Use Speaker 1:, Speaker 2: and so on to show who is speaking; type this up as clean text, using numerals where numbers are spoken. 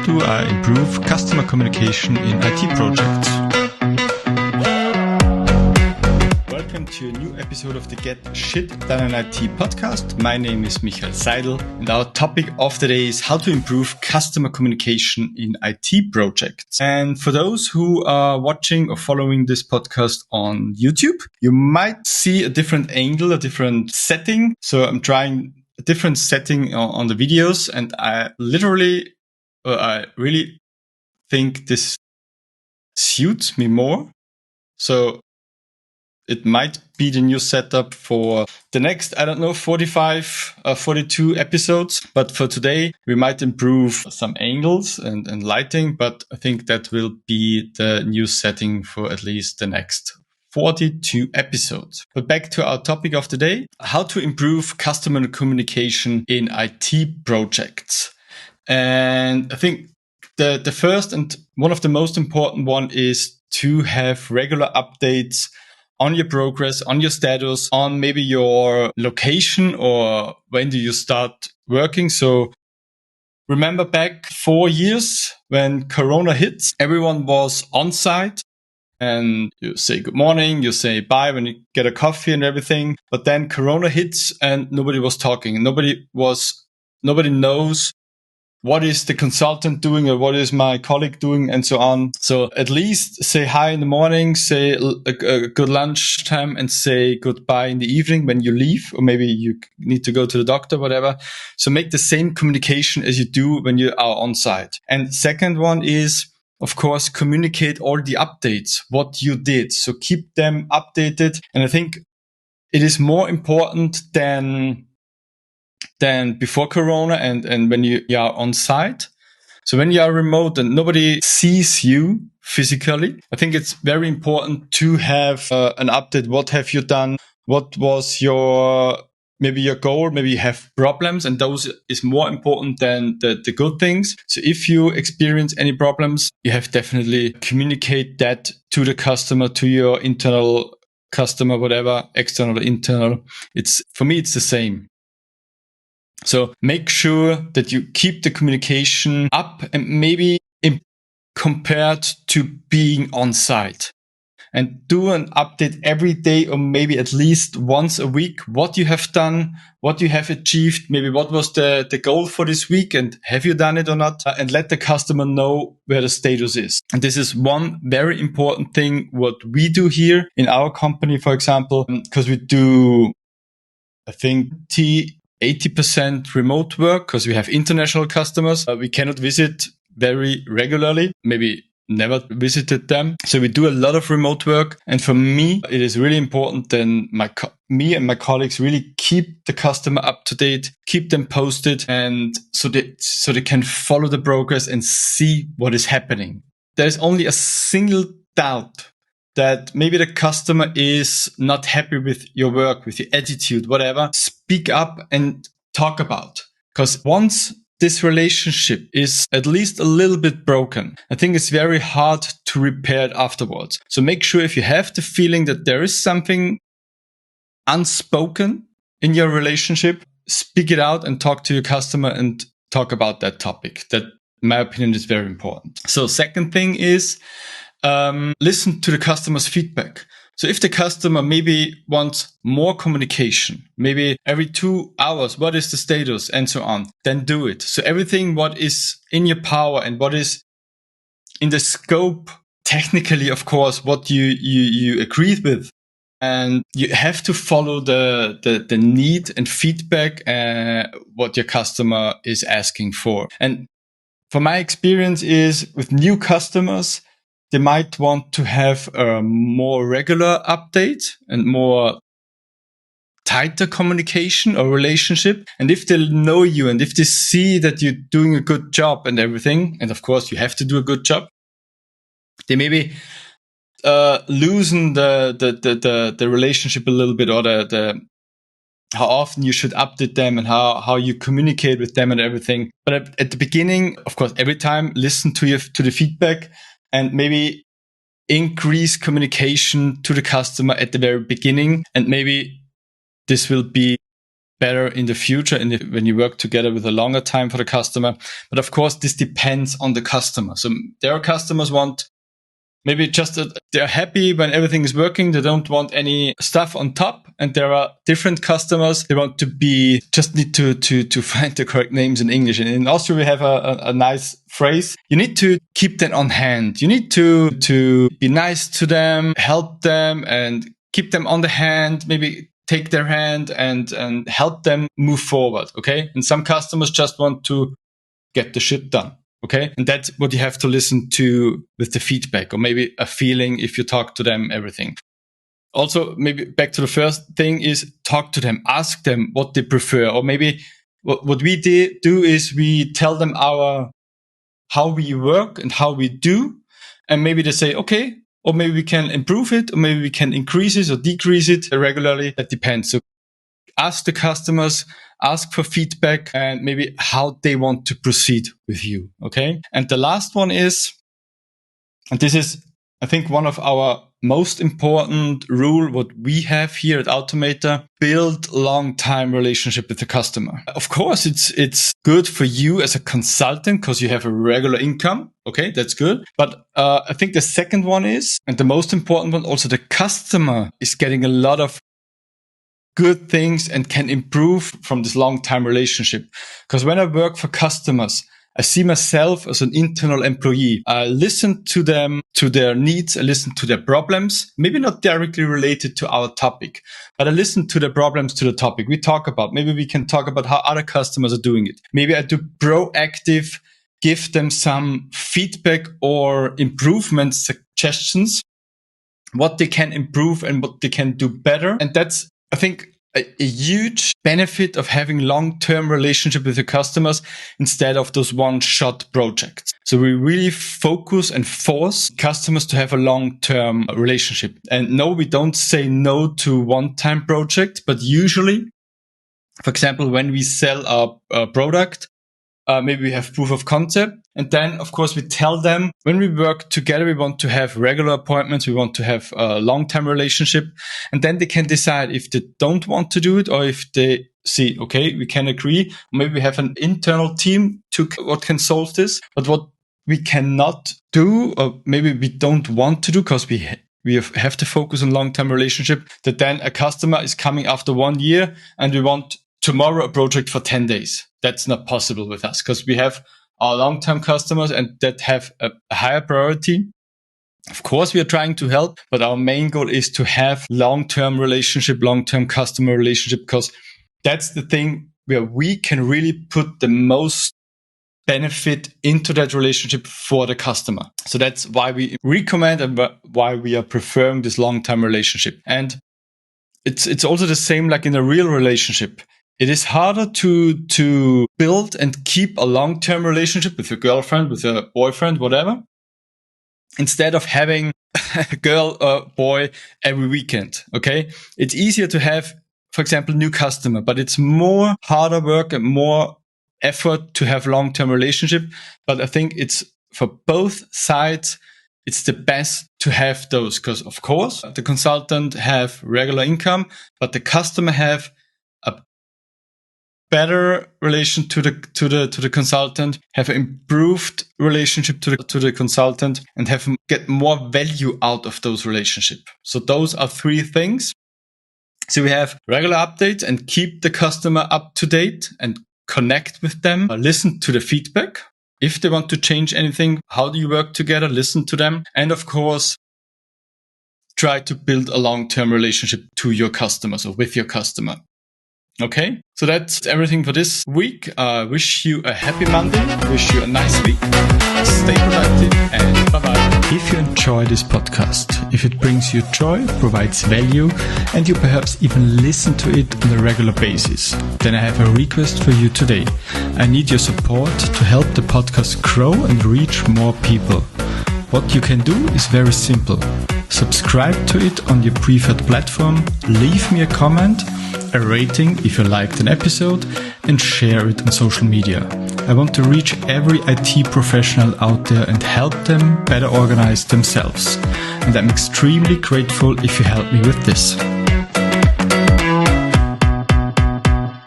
Speaker 1: do I improve customer communication in IT projects? Welcome to a new episode of the Get Shit Done in IT podcast. My name is Michael Seidl, and our topic of the day is how to improve customer communication in IT projects. And for those who are watching or following this podcast on YouTube, you might see a different angle, a different setting. So I'm trying a different setting on the videos, and I really think this suits me more. So it might be the new setup for the next, 45, 42 episodes. But for today, we might improve some angles and lighting, but I think that will be the new setting for at least the next 42 episodes. But back to our topic of the day, how to improve customer communication in IT projects. And I think the first and one of the most important one is to have regular updates on your progress, on your status, on maybe your location or when do you start working. So remember back 4 years when Corona hits, everyone was on site and you say good morning, you say bye when you get a coffee and everything. But then Corona hits and nobody was talking. Nobody knows what is the consultant doing or what is my colleague doing and so on. So at least say hi in the morning, say a good lunchtime and say goodbye in the evening when you leave, or maybe you need to go to the doctor, whatever. So make the same communication as you do when you are on site. And second one is, of course, communicate all the updates, what you did. So keep them updated. And I think it is more important than before Corona and when you are on site. So when you are remote and nobody sees you physically, I think it's very important to have an update. What have you done? What was your goal? Maybe you have problems, and those is more important than the good things. So if you experience any problems, you have definitely communicate that to the customer, to your internal customer, whatever, external or internal. For me, it's the same. So make sure that you keep the communication up and maybe compared to being on site, and do an update every day or maybe at least once a week, what you have done, what you have achieved, maybe what was the goal for this week and have you done it or not, and let the customer know where the status is. And this is one very important thing what we do here in our company, for example, because we do, I think, 80% remote work because we have international customers. We cannot visit very regularly, maybe never visited them. So we do a lot of remote work. And for me, it is really important then me and my colleagues really keep the customer up to date, keep them posted, and so they can follow the progress and see what is happening. There's only a single doubt that maybe the customer is not happy with your work, with your attitude, whatever. Speak up and talk about. Because once this relationship is at least a little bit broken, I think it's very hard to repair it afterwards. So make sure if you have the feeling that there is something unspoken in your relationship, speak it out and talk to your customer and talk about that topic. That, in my opinion, is very important. So second thing is, listen to the customer's feedback. So if the customer maybe wants more communication, maybe every 2 hours, what is the status and so on, then do it. So everything what is in your power and what is in the scope, technically, of course, what you agreed with. And you have to follow the need and feedback, what your customer is asking for. And from my experience is with new customers, they might want to have a more regular update and more tighter communication or relationship. And if they know you and if they see that you're doing a good job and everything, and of course you have to do a good job, they maybe loosen the relationship a little bit, or the how often you should update them and how you communicate with them and everything. But at the beginning, of course, every time listen to the feedback and maybe increase communication to the customer at the very beginning. And maybe this will be better in the future when you work together with a longer time for the customer. But of course, this depends on the customer. So there are customers want maybe just that they're happy when everything is working. They don't want any stuff on top. And there are different customers. They want to need to find the correct names in English. And in Austria, we have a nice phrase. You need to keep them on hand. You need to be nice to them, help them and keep them on the hand, maybe take their hand and help them move forward. Okay. And some customers just want to get the shit done. Okay. And that's what you have to listen to with the feedback, or maybe a feeling if you talk to them, everything. Also, maybe back to the first thing is talk to them, ask them what they prefer. Or maybe what we do is we tell them how we work and how we do. And maybe they say, okay, or maybe we can improve it, or maybe we can increase it or decrease it regularly. That depends. So ask the customers, ask for feedback and maybe how they want to proceed with you. Okay. And the last one is, and this is, I think, one of our most important rule, what we have here at Automator, build long-time relationship with the customer. Of course, it's good for you as a consultant because you have a regular income. Okay, that's good. But I think the second one is, and the most important one, also the customer is getting a lot of good things and can improve from this long-time relationship. Because when I work for customers, I see myself as an internal employee. I listen to them, to their needs. I listen to their problems, maybe not directly related to our topic, but I listen to the problems to the topic we talk about. Maybe we can talk about how other customers are doing it. Maybe I do proactive, give them some feedback or improvement suggestions, what they can improve and what they can do better. And that's, I think, a huge benefit of having long-term relationship with the customers instead of those one-shot projects. So we really focus and force customers to have a long-term relationship. And no, we don't say no to one-time projects, but usually, for example, when we sell a product, maybe we have proof of concept. And then, of course, we tell them when we work together, we want to have regular appointments. We want to have a long-term relationship. And then they can decide if they don't want to do it or if they see, okay, we can agree. Maybe we have an internal team what can solve this. But what we cannot do, or maybe we don't want to do because we have to focus on long-term relationship, that then a customer is coming after 1 year and we want tomorrow a project for 10 days. That's not possible with us because we have our long-term customers and that have a higher priority. Of course, we are trying to help, but our main goal is to have long-term relationship, long-term customer relationship, because that's the thing where we can really put the most benefit into that relationship for the customer. So that's why we recommend and why we are preferring this long-term relationship. And it's also the same like in a real relationship. It is harder to build and keep a long-term relationship with a girlfriend, with a boyfriend, whatever, instead of having a girl or boy every weekend. Okay. It's easier to have, for example, new customer, but it's more harder work and more effort to have long-term relationship. But I think it's for both sides, it's the best to have those because, of course, the consultant have regular income, but the customer have a better relation to the consultant, have an improved relationship to the consultant, and get more value out of those relationships. So those are 3 things. So we have regular updates and keep the customer up to date and connect with them. Listen to the feedback. If they want to change anything, how do you work together? Listen to them. And of course, try to build a long-term relationship to your customers or with your customer. Okay, so that's everything for this week. Wish you a happy Monday. Wish you a nice week. Stay productive and bye-bye. If you enjoy this podcast, if it brings you joy, provides value, and you perhaps even listen to it on a regular basis, then I have a request for you today. I need your support to help the podcast grow and reach more people. What you can do is very simple. Subscribe to it on your preferred platform, leave me a comment, a rating if you liked an episode, and share it on social media. I want to reach every IT professional out there and help them better organize themselves. And I'm extremely grateful if you help me with this.